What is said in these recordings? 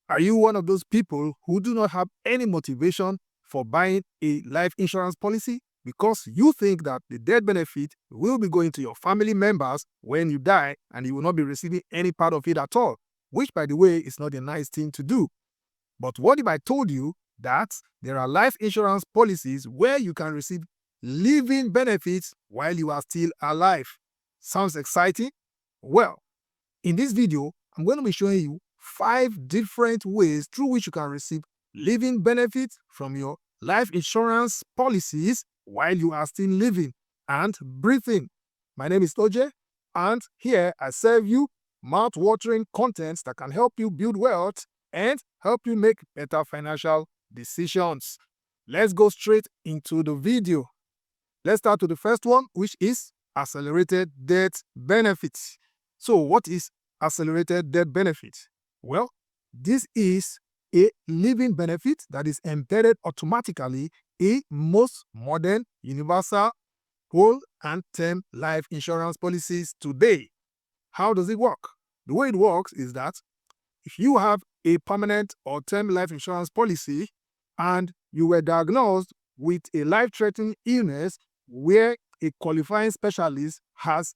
Are you one of those people who do not have any motivation for buying a life insurance policy because you think that the death benefit will be going to your family members when you die and you will not be receiving any part of it at all, which, by the way, is not a nice thing to do. But what if I told you that there are life insurance policies where you can receive living benefits while you are still alive? Sounds exciting? Well, in this video, I'm going to be showing you 5 different ways through which you can receive living benefits from your life insurance policies while you are still living and breathing. My name is Oje, and here I serve you mouth-watering contents that can help you build wealth and help you make better financial decisions. Let's go straight into the video. Let's start with the first one, which is accelerated death benefits. So what is accelerated death benefit? Well, this is a living benefit that is embedded automatically in most modern universal whole and term life insurance policies today. How does it work? The way it works is that if you have a permanent or term life insurance policy and you were diagnosed with a life-threatening illness where a qualifying specialist has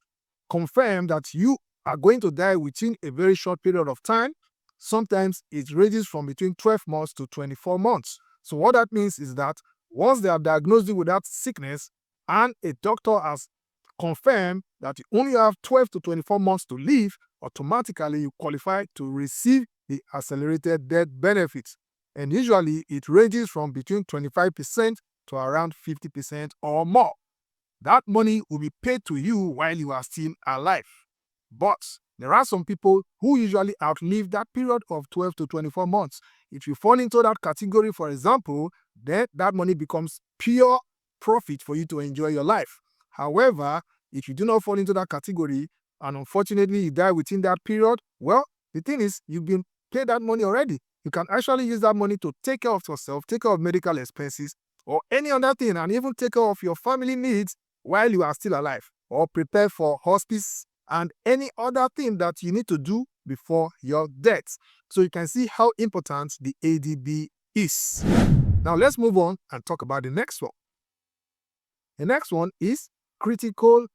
confirmed that you are going to die within a very short period of time, sometimes it ranges from between 12 months to 24 months. So what that means is that once they have diagnosed you with that sickness and a doctor has confirmed that you only have 12 to 24 months to live, automatically you qualify to receive the accelerated death benefits. And usually it ranges from between 25% to around 50% or more. That money will be paid to you while you are still alive. But there are some people who usually outlive that period of 12 to 24 months. If you fall into that category, for example, then that money becomes pure profit for you to enjoy your life. However, if you do not fall into that category and unfortunately you die within that period, well, the thing is you've been paid that money already. You can actually use that money to take care of yourself, take care of medical expenses, or any other thing, and even take care of your family needs while you are still alive, or prepare for hospice and any other thing that you need to do before your death. So you can see how important the ADB is. Now let's move on and talk about the next one. The next one is critical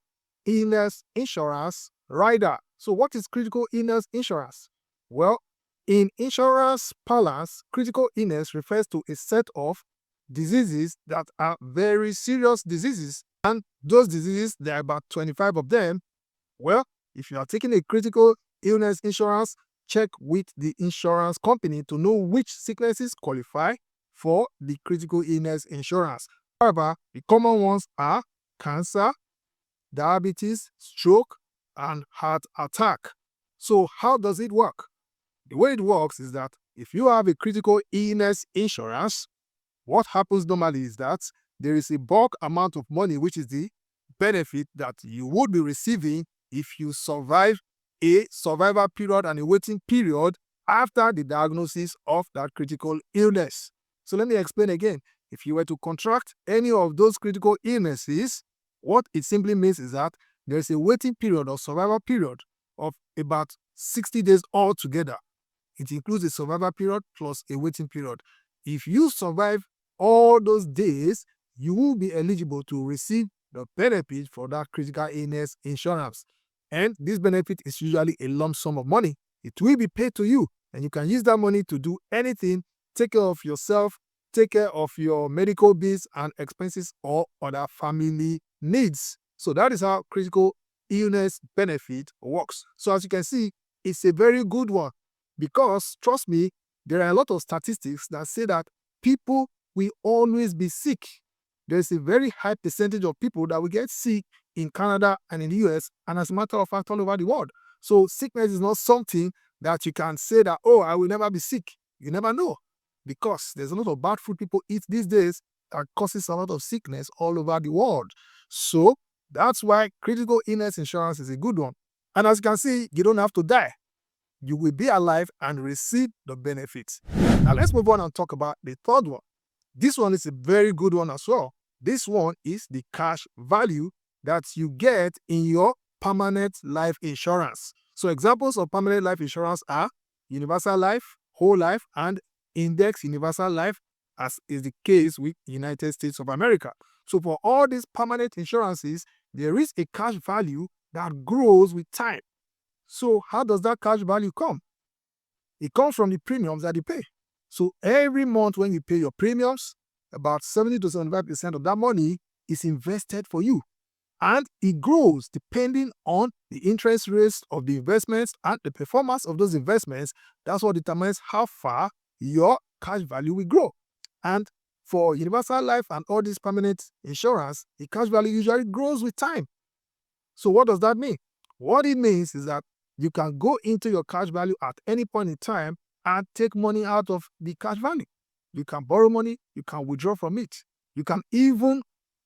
illness insurance rider. So what is critical illness insurance? Well, in insurance parlance, critical illness refers to a set of diseases that are very serious diseases, and those diseases, there are about 25 of them. Well, if you are taking a critical illness insurance, check with the insurance company to know which sicknesses qualify for the critical illness insurance. However, the common ones are cancer, diabetes, stroke, and heart attack. So how does it work? The way it works is that if you have a critical illness insurance, what happens normally is that there is a bulk amount of money, which is the benefit that you would be receiving if you survive a survival period and a waiting period after the diagnosis of that critical illness. So let me explain again. If you were to contract any of those critical illnesses, what it simply means is that there is a waiting period or survival period of about 60 days altogether. It includes a survival period plus a waiting period. If you survive all those days, you will be eligible to receive the benefit for that critical illness insurance. And this benefit is usually a lump sum of money. It will be paid to you, and you can use that money to do anything, take care of yourself, take care of your medical bills and expenses or other family needs. So that is how critical illness benefit works. So as you can see, it's a very good one because, trust me, there are a lot of statistics that say that people will always be sick. There's a very high percentage of people that will get sick in Canada and in the US, and as a matter of fact, all over the world. So sickness is not something that you can say that, oh, I will never be sick. You never know, because there's a lot of bad food people eat these days that causes a lot of sickness all over the world. So that's why critical illness insurance is a good one. And as you can see, you don't have to die. You will be alive and receive the benefits. Now let's move on and talk about the third one. This one is a very good one as well. This one is the cash value that you get in your permanent life insurance. So examples of permanent life insurance are universal life, whole life, and index universal life, as is the case with United States of America. So for all these permanent insurances, there is a cash value that grows with time. So how does that cash value come? It comes from the premiums that you pay. So every month when you pay your premiums, about 70 to 75% of that money is invested for you. And it grows depending on the interest rates of the investments and the performance of those investments. That's what determines how far your cash value will grow. And for universal life and all these permanent insurance, the cash value usually grows with time. So what does that mean? What it means is that you can go into your cash value at any point in time and take money out of the cash value. You can borrow money, you can withdraw from it. You can even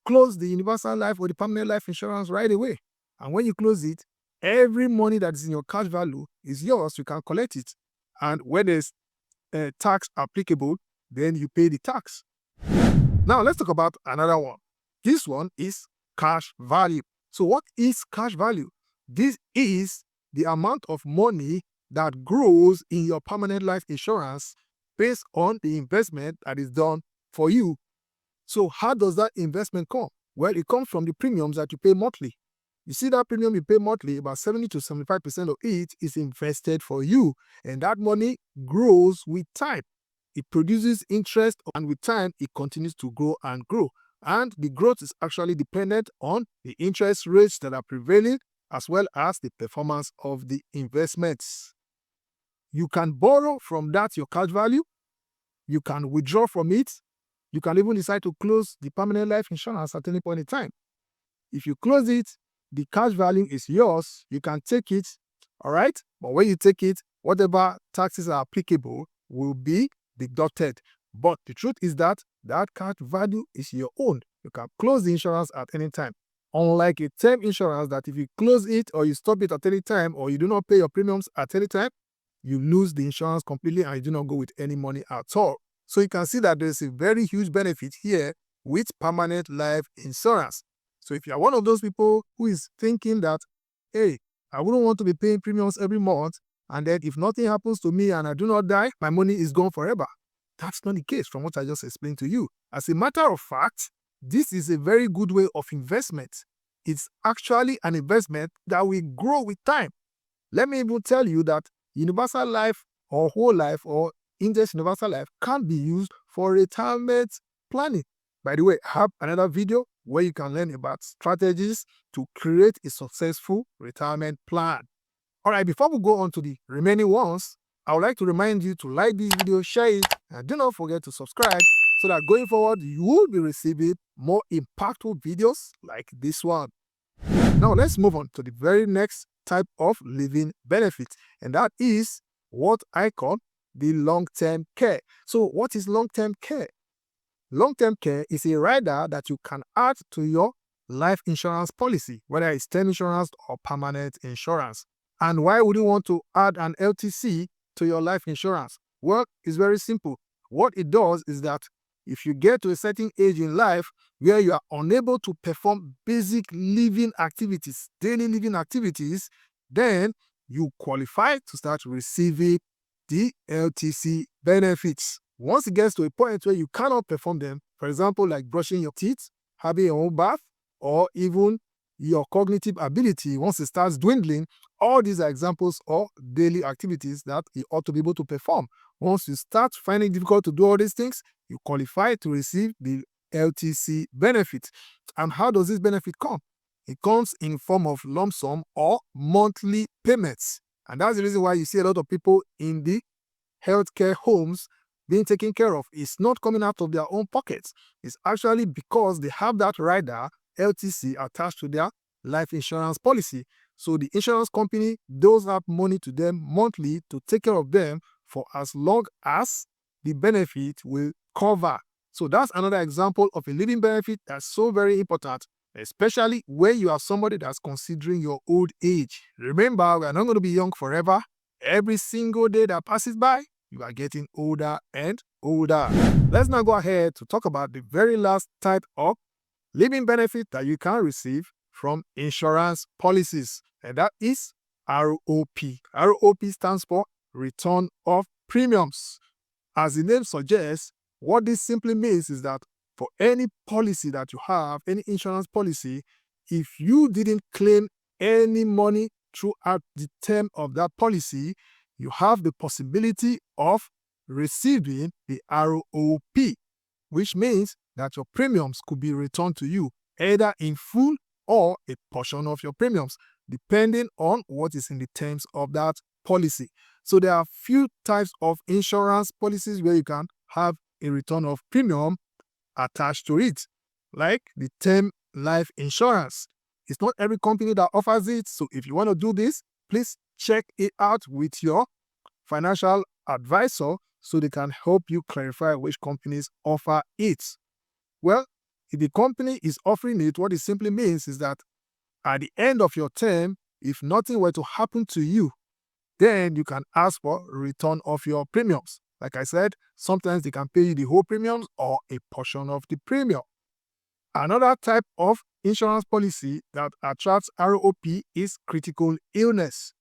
close the universal life or the permanent life insurance right away. And when you close it, every money that is in your cash value is yours. You can collect it. And when there's a tax applicable, then you pay the tax. Now let's talk about another one. This one is cash value. So what is cash value? This is the amount of money that grows in your permanent life insurance based on the investment that is done for you. So how does that investment come? Well, it comes from the premiums that you pay monthly. You see that premium you pay monthly, about 70 to 75% of it is invested for you. And that money grows with time. It produces interest, and with time, it continues to grow and grow. And the growth is actually dependent on the interest rates that are prevailing, as well as the performance of the investments. You can borrow from that your cash value. You can withdraw from it. You can even decide to close the permanent life insurance at any point in time. If you close it, the cash value is yours. You can take it, all right? But when you take it, whatever taxes are applicable will be deducted. But the truth is that that cash value is your own. You can close the insurance at any time. Unlike a term insurance that if you close it or you stop it at any time or you do not pay your premiums at any time, you lose the insurance completely and you do not go with any money at all. So you can see that there's a very huge benefit here with permanent life insurance. So if you are one of those people who is thinking that, hey, I wouldn't want to be paying premiums every month, and then if nothing happens to me and I do not die, my money is gone forever. That's not the case from what I just explained to you. As a matter of fact, this is a very good way of investment. It's actually an investment that will grow with time. Let me even tell you that universal life or whole life or index universal life can be used for retirement planning. By the way, I have another video where you can learn about strategies to create a successful retirement plan. All right, before we go on to the remaining ones, I would like to remind you to like this video, share it, and do not forget to subscribe so that going forward, you will be receiving more impactful videos like this one. Now, let's move on to the very next type of living benefit, and that is what I call the long-term care. So what is long-term care? Long-term care is a rider that you can add to your life insurance policy, whether it's term insurance or permanent insurance. And why would you want to add an LTC to your life insurance? Well, it's very simple. What it does is that if you get to a certain age in life where you are unable to perform basic living activities, daily living activities, then you qualify to start receiving the LTC benefits. Once it gets to a point where you cannot perform them, for example, like brushing your teeth, having your own bath, or even your cognitive ability, once it starts dwindling, all these are examples of daily activities that you ought to be able to perform. Once you start finding it difficult to do all these things, you qualify to receive the LTC benefit. And how does this benefit come? It comes in form of lump sum or monthly payments. And that's the reason why you see a lot of people in the healthcare homes being taken care of. It's not coming out of their own pockets. It's actually because they have that rider, LTC, attached to their life insurance policy. So the insurance company does have money to them monthly to take care of them for as long as the benefit will cover. So that's another example of a living benefit that's so very important, especially when you are somebody that's considering your old age. Remember, we are not going to be young forever. Every single day that passes by, you are getting older and older. Let's now go ahead to talk about the very last type of living benefit that you can receive from insurance policies, and that is ROP. ROP stands for Return of premiums. As the name suggests, what this simply means is that for any policy that you have, any insurance policy, if you didn't claim any money throughout the term of that policy, you have the possibility of receiving the ROP, which means that your premiums could be returned to you either in full or a portion of your premiums, depending on what is in the terms of that policy. So there are few types of insurance policies where you can have a return of premium attached to it, like the term life insurance. It's not every company that offers it, so if you want to do this, please check it out with your financial advisor so they can help you clarify which companies offer it. Well, if the company is offering it, what it simply means is that at the end of your term, if nothing were to happen to you, then you can ask for return of your premiums. Like I said, sometimes they can pay you the whole premiums or a portion of the premium. Another type of insurance policy that attracts ROP is critical illness.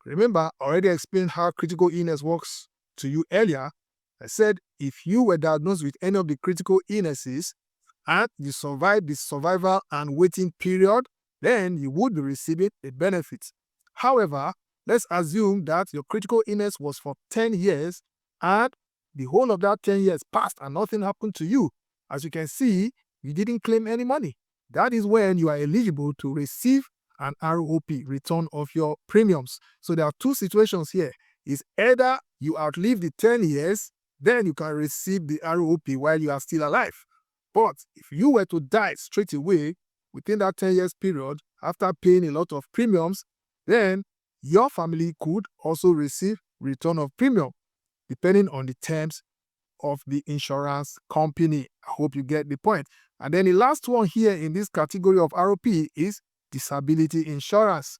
Remember, I already explained how critical illness works to you earlier. I said if you were diagnosed with any of the critical illnesses and you survived the survival and waiting period, then you would be receiving a benefit. However, let's assume that your critical illness was for 10 years and the whole of that 10 years passed and nothing happened to you. As you can see, you didn't claim any money. That is when you are eligible to receive an ROP, return of your premiums. So there are two situations here. It's either you outlive the 10 years, then you can receive the ROP while you are still alive. But if you were to die straight away within that 10 years period after paying a lot of premiums, then your family could also receive return of premium, depending on the terms of the insurance company. I hope you get the point. And then the last one here in this category of ROP is disability insurance.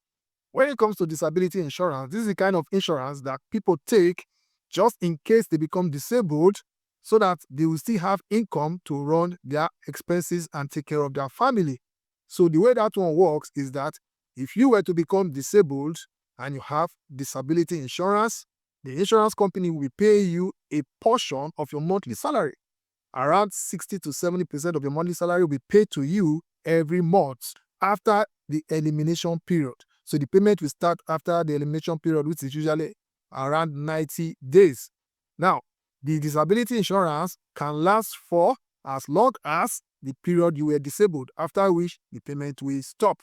When it comes to disability insurance, this is the kind of insurance that people take just in case they become disabled so that they will still have income to run their expenses and take care of their family. So the way that one works is that if you were to become disabled and you have disability insurance, the insurance company will pay you a portion of your monthly salary. Around 60 to 70% of your monthly salary will be paid to you every month after the elimination period. So the payment will start after the elimination period, which is usually around 90 days. Now, the disability insurance can last for as long as the period you were disabled, after which the payment will stop,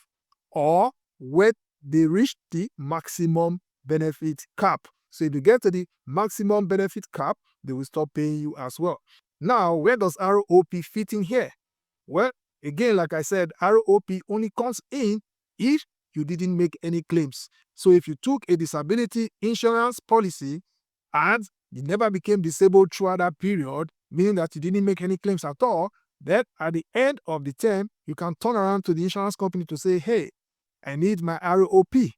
or when they reach the maximum benefit cap. So if you get to the maximum benefit cap, they will stop paying you as well. Now, where does ROP fit in here? Well, again, like I said, ROP only comes in if you didn't make any claims. So if you took a disability insurance policy and you never became disabled throughout that period, meaning that you didn't make any claims at all, then at the end of the term, you can turn around to the insurance company to say, hey, I need my ROP.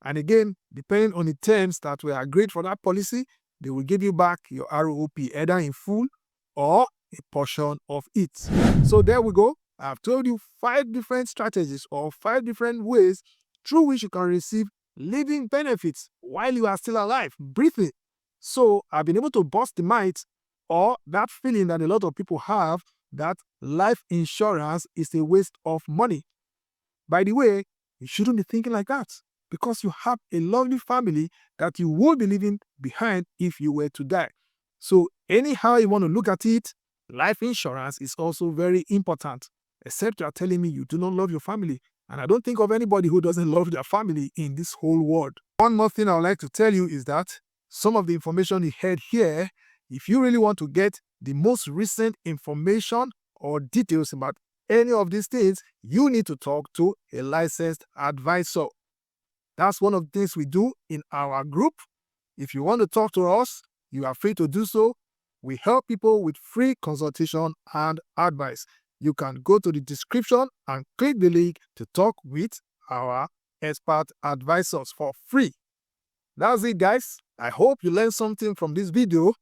And again, depending on the terms that were agreed for that policy, they will give you back your ROP either in full or a portion of it. So there we go. I've told you 5 different strategies or 5 different ways through which you can receive living benefits while you are still alive, breathing. So I've been able to bust the myth or that feeling that a lot of people have that life insurance is a waste of money. By the way, you shouldn't be thinking like that because you have a lovely family that you will be leaving behind if you were to die. So anyhow you want to look at it, life insurance is also very important, except you are telling me you do not love your family. And I don't think of anybody who doesn't love their family in this whole world. One more thing I would like to tell you is that some of the information you heard here, if you really want to get the most recent information or details about any of these things, you need to talk to a licensed advisor. That's one of the things we do in our group. If you want to talk to us, you are free to do so. We help people with free consultation and advice. You can go to the description and click the link to talk with our expert advisors for free. That's it, guys. I hope you learned something from this video,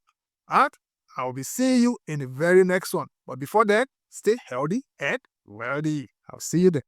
and I'll be seeing you in the very next one. But before that, stay healthy and wealthy. I'll see you there.